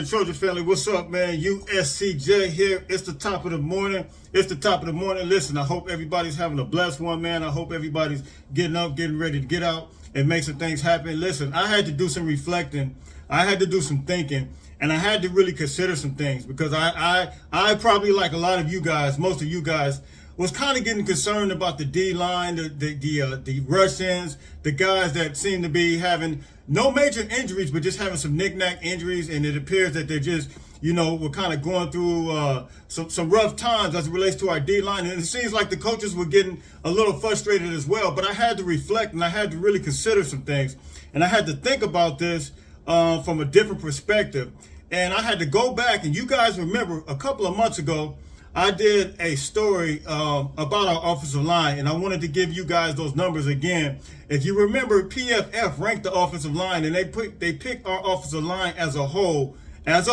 Trojan family, what's up, man? USCJ here. It's the top of the morning. Listen, I hope everybody's having a blessed one, man. I hope everybody's getting up, getting ready to get out and make some things happen. Listen, I had to do some reflecting. I had to do some thinking, and I had to really consider some things because I probably, like a lot of you guys, most of you guys, was kind of getting concerned about the D line, the rush-ins, the guys that seem to be having no major injuries, but just having some knick-knack injuries, and it appears that they're just, we're kind of going through some rough times as it relates to our D line, and it seems like the coaches were getting a little frustrated as well. But I had to reflect, and I had to really consider some things, and I had to think about this from a different perspective, and I had to go back. And you guys remember a couple of months ago, I did a story about our offensive line, and I wanted to give you guys those numbers again. If you remember, PFF ranked the offensive line, and they picked our offensive line as a whole, as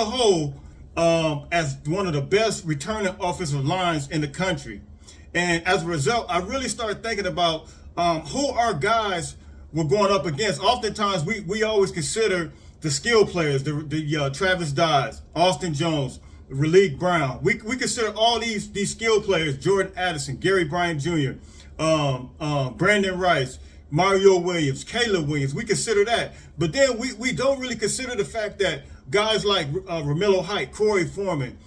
one of the best returning offensive lines in the country. And as a result, I really started thinking about who our guys were going up against. Oftentimes, we always consider the skill players, the Travis Dodds, Austin Jones, Raleigh Brown. We consider all these skill players: Jordan Addison, Gary Bryant Jr., Brandon Rice, Mario Williams, Caleb Williams. We consider that, but then we don't really consider the fact that guys like Romello Height, Corey Foreman,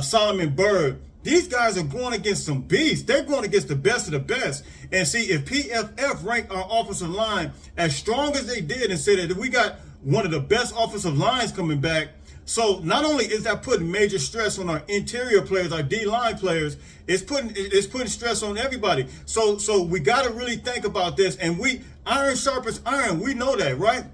Solomon Byrd, these guys are going against some beasts. They're going against the best of the best. And see, if PFF ranked our offensive line as strong as they did and said that we got one of the best offensive lines coming back, so not only is that putting major stress on our interior players, our D-line players, it's putting stress on everybody. So we got to really think about this. And iron sharpens iron. We know that, right?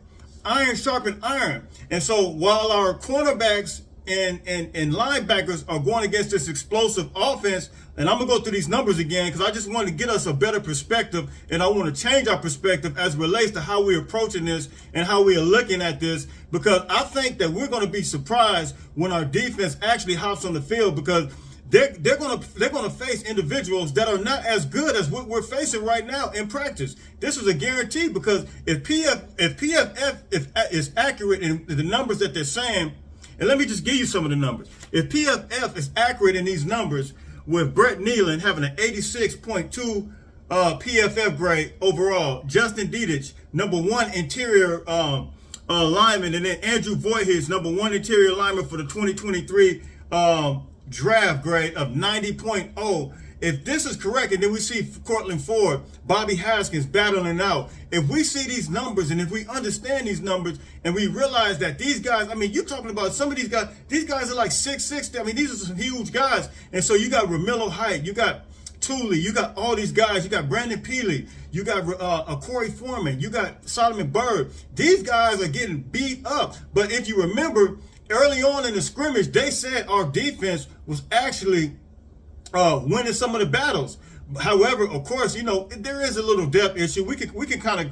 Iron sharpens iron. And so while our cornerbacks and linebackers are going against this explosive offense, and I'm going to go through these numbers again because I just want to get us a better perspective, and I want to change our perspective as it relates to how we're approaching this and how we are looking at this, because I think that we're going to be surprised when our defense actually hops on the field, because they're going to face individuals that are not as good as what we're facing right now in practice. This is a guarantee, because if PFF is accurate in the numbers that they're saying, and let me just give you some of the numbers. If PFF is accurate in these numbers, with Brett Nealon having an 86.2 PFF grade overall, Justin Dedich, #1 interior lineman, and then Andrew Voights, #1 interior lineman for the 2023 draft grade of 90.0. If this is correct, and then we see Cortland Ford, Bobby Haskins battling out, if we see these numbers and if we understand these numbers and we realize that these guys, I mean, you're talking about some of these guys are like 6'6". I mean, these are some huge guys. And so you got Romello Height, you got Thule, you got all these guys, you got Brandon Peely, you got Corey Foreman, you got Solomon Byrd. These guys are getting beat up. But if you remember, early on in the scrimmage, they said our defense was actually winning some of the battles. However, of course, there is a little depth issue. We can kind of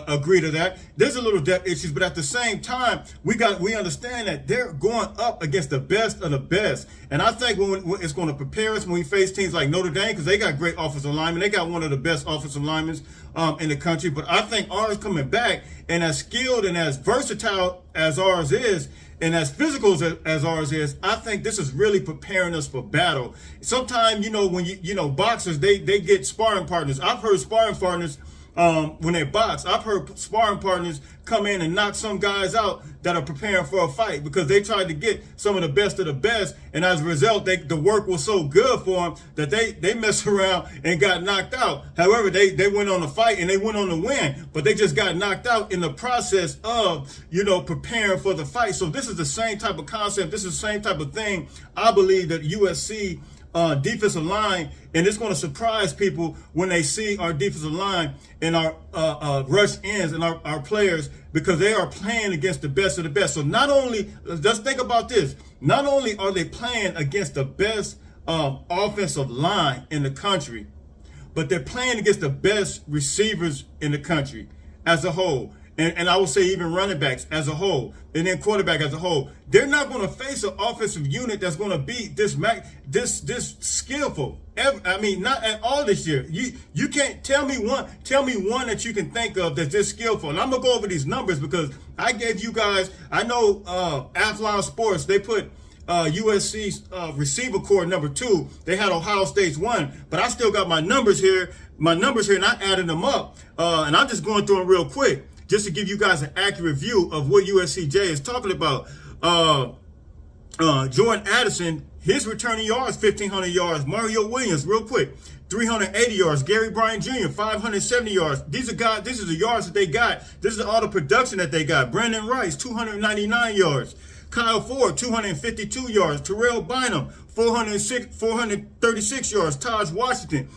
agree to that. There's a little depth issues, but at the same time, we understand that they're going up against the best of the best. And I think when it's going to prepare us when we face teams like Notre Dame, because they got great offensive linemen. They got one of the best offensive linemen in the country. But I think ours coming back, and as skilled and as versatile as ours is, and as physical as ours is, I think this is really preparing us for battle. Sometimes, when boxers, they get sparring partners. I've heard sparring partners when they box. I've heard sparring partners come in and knock some guys out that are preparing for a fight because they tried to get some of the best, and as a result, the work was so good for them that they messed around and got knocked out. However, they went on a fight and they went on to win, but they just got knocked out in the process of, preparing for the fight. So this is the same type of concept. This is the same type of thing I believe that USC defensive line, and it's going to surprise people when they see our defensive line and our rush ends and our players, because they are playing against the best of the best. So not only, let's think about this, not only are they playing against the best offensive line in the country, but they're playing against the best receivers in the country as a whole. And I would say even running backs as a whole, and then quarterback as a whole. They're not going to face an offensive unit that's going to be this skillful. I mean, not at all this year. You can't tell me one that you can think of that's this skillful. And I'm gonna go over these numbers because I gave you guys. I know Athlon Sports, they put USC's receiver core number 2. They had Ohio State's 1, but I still got my numbers here. And I added them up, and I'm just going through them real quick, just to give you guys an accurate view of what USCJ is talking about. Jordan Addison, his returning yards, 1,500 yards. Mario Williams, real quick, 380 yards. Gary Bryant Jr., 570 yards. These are guys, this is the yards that they got. This is all the production that they got. Brandon Rice, 299 yards. Kyle Ford, 252 yards. Terrell Bynum, 436 yards. Taj Washington,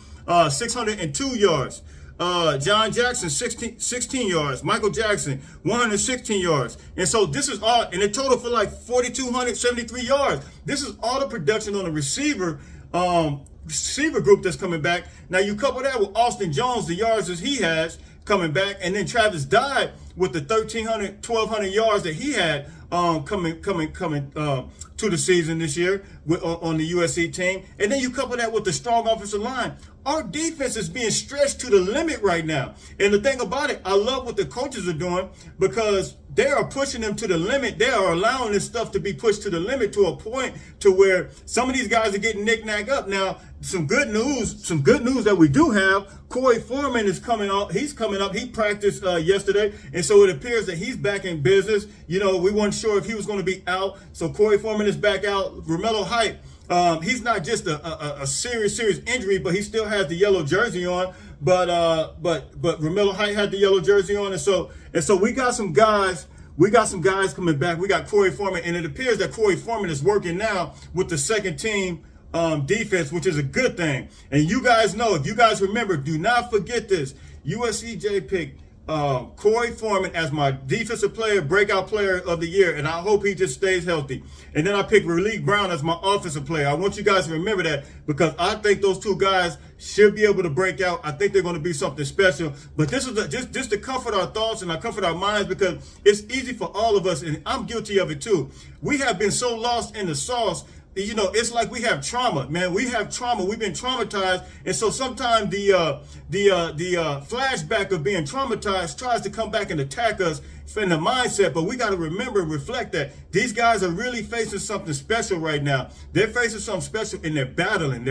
602 yards. John Jackson, 16 yards. Michael Jackson, 116 yards. And so this is all, and it total for like 4,273 yards. This is all the production on the receiver group that's coming back. Now you couple that with Austin Jones, the yards that he has coming back, and then Travis Dye with the 1,200 yards that he had coming to the season this year on the USC team. And then you couple that with the strong offensive line. Our defense is being stretched to the limit right now. And the thing about it, I love what the coaches are doing because they are pushing them to the limit. They are allowing this stuff to be pushed to the limit to a point to where some of these guys are getting knick-knack up. Now, some good news that we do have. Corey Foreman is coming up. He's coming up. He practiced yesterday. And so it appears that he's back in business. You know, we weren't sure if he was going to be out. So Corey Foreman is back out. Romello Height, he's not just a serious injury, but he still has the yellow jersey on. But Romello Height had the yellow jersey on, and so we got some guys. We got some guys coming back. We got Corey Foreman, and it appears that Corey Foreman is working now with the second team defense, which is a good thing. And you guys know, if you guys remember, do not forget this. USCJ picked Corey Foreman as my defensive player, breakout player of the year, and I hope he just stays healthy. And then I picked Raleigh Brown as my offensive player. I want you guys to remember that because I think those two guys should be able to break out. I think they're going to be something special. But this is just to comfort our thoughts and comfort our minds, because it's easy for all of us, and I'm guilty of it too. We have been so lost in the sauce. You know, it's like we have trauma, man. We have trauma. We've been traumatized, and so sometimes the flashback of being traumatized tries to come back and attack us in the mindset. But we got to remember and reflect that these guys are really facing something special right now. They're facing something special, and they're battling.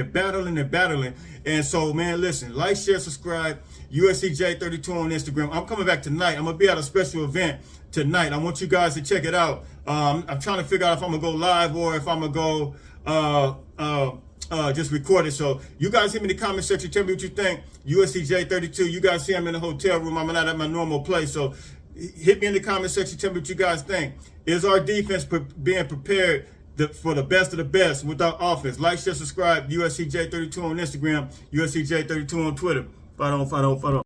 And so, man, listen, like, share, subscribe. USCJ32 on Instagram. I'm coming back tonight. I'm gonna be at a special event tonight. I want you guys to check it out. I'm trying to figure out if I'm gonna go live or if I'm gonna go just record it. So you guys hit me in the comment section. Tell me what you think. USCJ32. You guys see I'm in the hotel room. I'm not at my normal place. So hit me in the comment section. Tell me what you guys think. Is our defense being prepared for the best of the best with our offense? Like, share, subscribe. USCJ32 on Instagram. USCJ32 on Twitter. Fight on.